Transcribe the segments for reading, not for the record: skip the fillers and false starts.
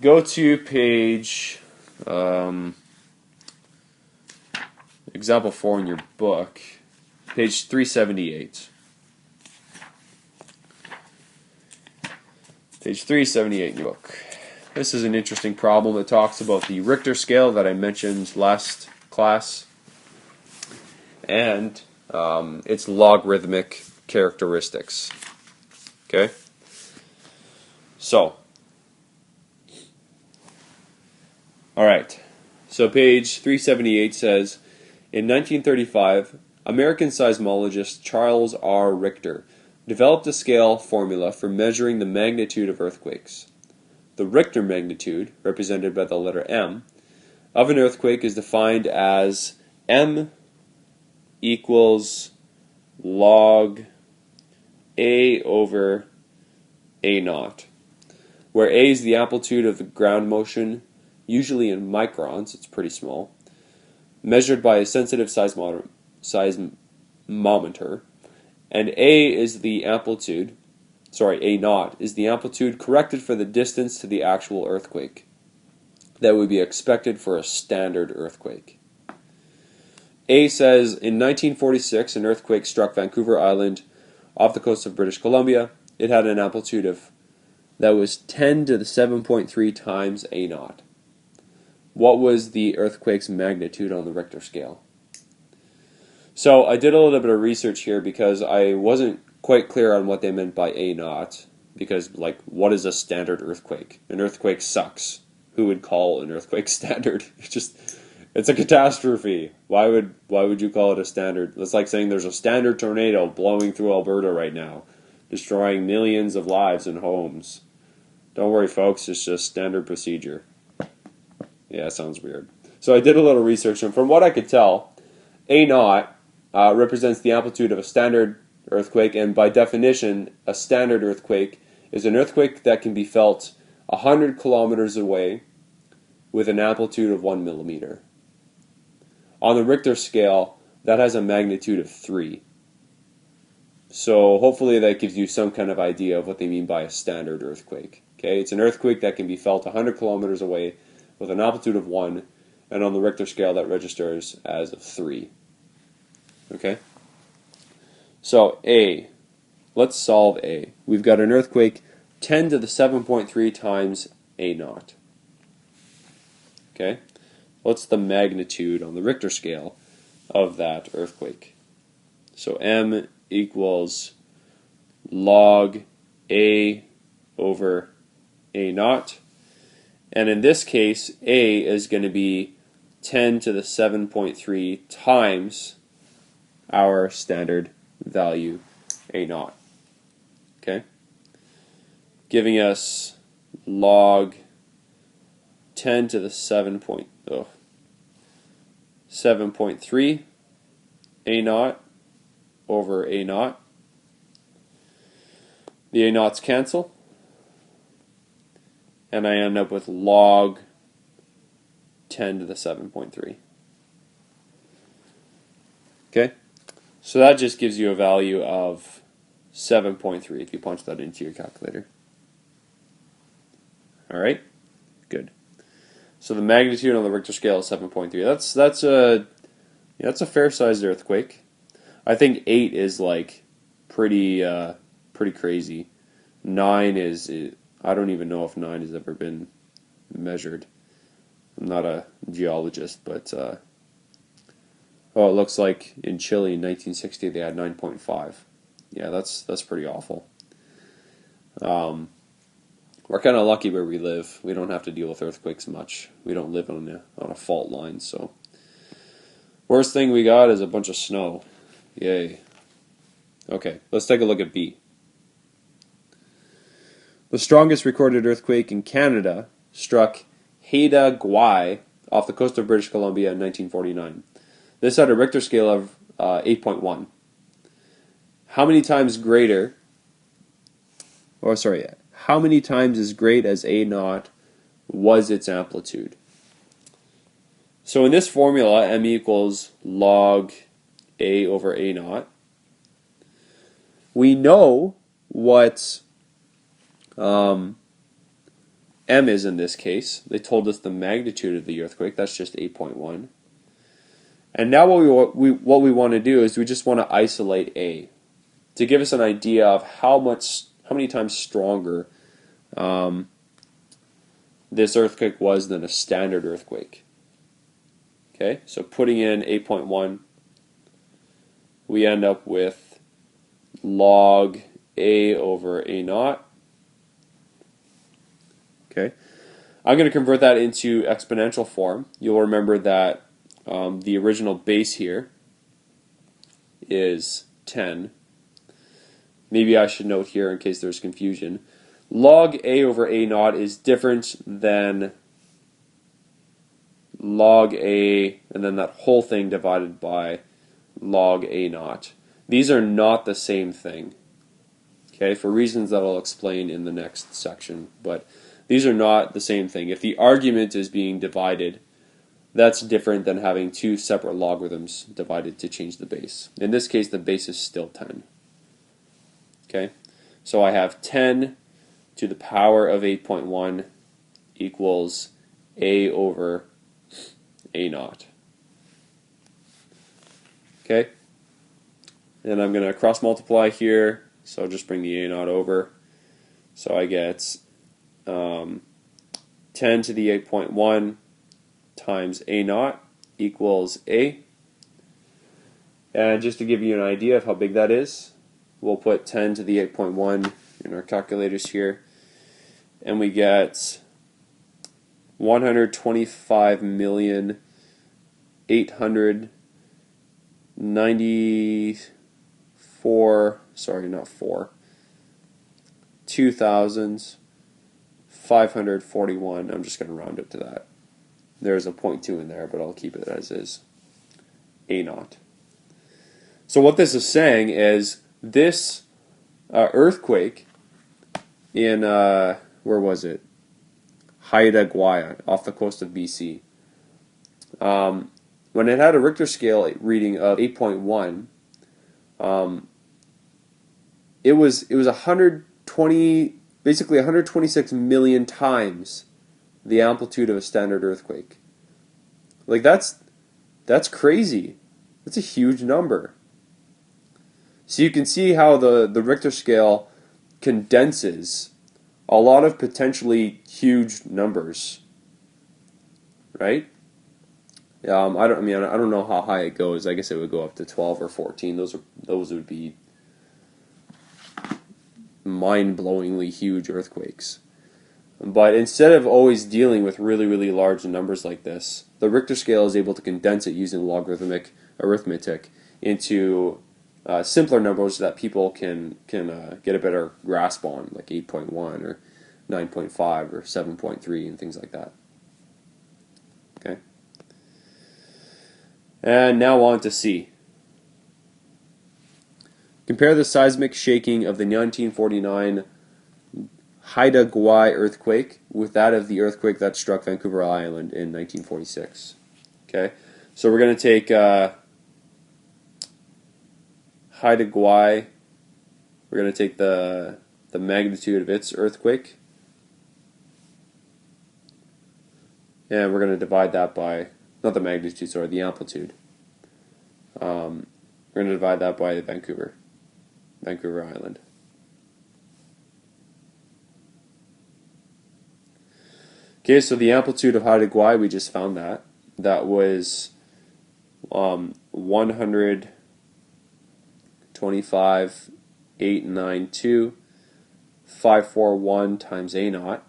go to page example 4 in your book, page 378. Page 378 in your book. This is an interesting problem that talks about the Richter scale that I mentioned last class and its logarithmic characteristics. Okay? So, alright. So page 378 says, in 1935, American seismologist Charles R. Richter developed a scale formula for measuring the magnitude of earthquakes. The Richter magnitude, represented by the letter M, of an earthquake is defined as M equals log A over A naught, where A is the amplitude of the ground motion, usually in microns, it's pretty small, measured by a sensitive seismometer, and A is the amplitude, A naught, is the amplitude corrected for the distance to the actual earthquake that would be expected for a standard earthquake. A says, in 1946, an earthquake struck Vancouver Island off the coast of British Columbia. It had an amplitude that was 10 to the 7.3 times A naught. What was the earthquake's magnitude on the Richter scale? So I did a little bit of research here because I wasn't quite clear on what they meant by A naught. Because, what is a standard earthquake? An earthquake sucks. Who would call an earthquake standard? It's a catastrophe. Why would you call it a standard? It's like saying there's a standard tornado blowing through Alberta right now, destroying millions of lives and homes. Don't worry, folks. It's just standard procedure. Yeah, sounds weird. So I did a little research, and from what I could tell, A naught represents the amplitude of a standard earthquake, and by definition, a standard earthquake is an earthquake that can be felt 100 kilometers away with an amplitude of 1 millimeter. On the Richter scale, that has a magnitude of 3. So hopefully that gives you some kind of idea of what they mean by a standard earthquake. Okay, it's an earthquake that can be felt 100 kilometers away with an amplitude of 1, and on the Richter scale that registers as of 3. Okay? So A, let's solve A. We've got an earthquake 10 to the 7.3 times A naught. Okay? What's the magnitude on the Richter scale of that earthquake? So M equals log A over A naught. And in this case, A is going to be 10 to the 7.3 times our standard value, A naught. Okay? Giving us log 10 to the 7.3 A naught over A naught. The A naughts cancel, and I end up with log 10 to the 7.3. Okay? So that just gives you a value of 7.3 if you punch that into your calculator. Alright? Good. So the magnitude on the Richter scale is 7.3. That's a fair-sized earthquake. I think 8 is pretty crazy. 9 is, I don't even know if 9 has ever been measured. I'm not a geologist, but it looks like in Chile in 1960 they had 9.5. Yeah, that's pretty awful. We're kind of lucky where we live. We don't have to deal with earthquakes much. We don't live on a fault line, so worst thing we got is a bunch of snow. Yay. Okay, let's take a look at B. The strongest recorded earthquake in Canada struck Haida Gwaii off the coast of British Columbia in 1949. This had a Richter scale of 8.1. How many times as great as A naught was its amplitude? So in this formula, M equals log A over A naught. We know what M is in this case. They told us the magnitude of the earthquake. That's just 8.1. And now what we want to do is we just want to isolate A to give us an idea of how many times stronger this earthquake was than a standard earthquake. Okay, so putting in 8.1, we end up with log A over A naught. Okay, I'm going to convert that into exponential form. You'll remember that the original base here is 10. Maybe I should note here in case there's confusion. Log A over A naught is different than log A and then that whole thing divided by log A naught. These are not the same thing, okay, for reasons that I'll explain in the next section, but these are not the same thing. If the argument is being divided, that's different than having two separate logarithms divided to change the base. In this case, the base is still 10. Okay, so I have 10 to the power of 8.1 equals A over A naught. Okay, and I'm going to cross multiply here, so I'll just bring the A naught over. So I get 10 to the 8.1 times A naught equals A. And just to give you an idea of how big that is, we'll put 10 to the 8.1 in our calculators here, and we get 125,894, sorry, not 4, 2,541. I'm just going to round it to that. There's a 0.2 in there, but I'll keep it as is. A naught. So what this is saying is this earthquake in, where was it? Haida Gwaii, off the coast of BC. When it had a Richter scale reading of 8.1, it was 120, basically 126 million times the amplitude of a standard earthquake. Like that's crazy. That's a huge number. So you can see how the Richter scale condenses a lot of potentially huge numbers, right? I don't know how high it goes. I guess it would go up to 12 or 14. Those would be mind-blowingly huge earthquakes. But instead of always dealing with really, really large numbers like this, the Richter scale is able to condense it using logarithmic arithmetic into simpler numbers that people can get a better grasp on, like 8.1 or 9.5 or 7.3 and things like that. Okay. And now on to C. Compare the seismic shaking of the 1949 Haida Gwaii earthquake with that of the earthquake that struck Vancouver Island in 1946. Okay, so we're going to take Haida Gwaii. We're going to take the magnitude of its earthquake, and we're going to divide that by, not the magnitude, sorry, the amplitude. We're going to divide that by Vancouver Island. Okay, so the amplitude of Haida Gwaii, we just found that. That was 125,892,541 times A naught,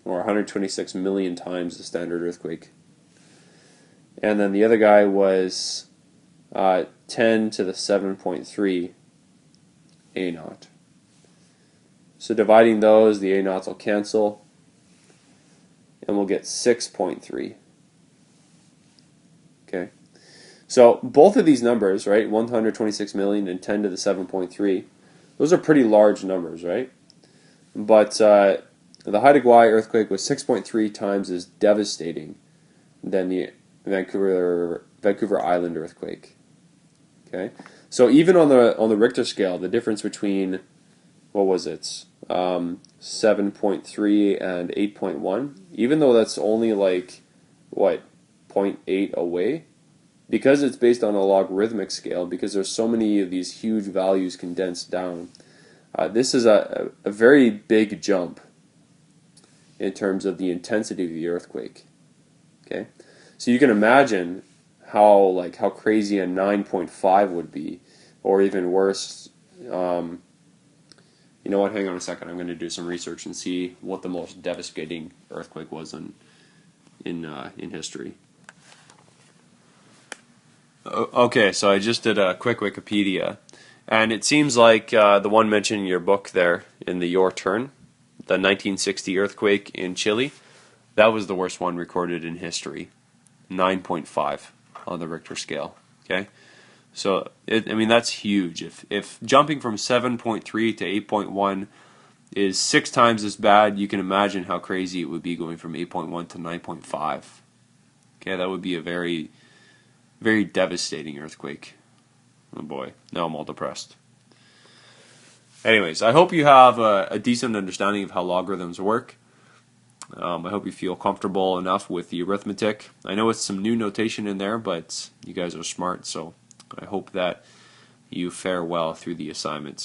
or 126 million times the standard earthquake. And then the other guy was 10 to the 7.3 A naught. So dividing those, the A naughts will cancel, and we'll get 6.3. Okay. So both of these numbers, right, 126 million and 10 to the 7.3, those are pretty large numbers, right? But the Haida Gwaii earthquake was 6.3 times as devastating than the Vancouver Island earthquake. Okay. So even on the Richter scale, the difference between what was it? 7.3 and 8.1. Even though that's only like what, zero point 0.8 away, because it's based on a logarithmic scale, because there's so many of these huge values condensed down. This is a very big jump in terms of the intensity of the earthquake. Okay, so you can imagine how crazy a 9.5 would be, or even worse. You know what? Hang on a second. I'm going to do some research and see what the most devastating earthquake was in history. Okay, so I just did a quick Wikipedia, and it seems like the one mentioned in your book there in the Your Turn, the 1960 earthquake in Chile, that was the worst one recorded in history, 9.5 on the Richter scale. Okay, so that's huge. If jumping from 7.3 to 8.1 is 6 times as bad, you can imagine how crazy it would be going from 8.1 to 9.5. Okay, that would be a very, very devastating earthquake. Oh boy, now I'm all depressed. Anyways, I hope you have a decent understanding of how logarithms work. I hope you feel comfortable enough with the arithmetic. I know it's some new notation in there, but you guys are smart, so I hope that you fare well through the assignments.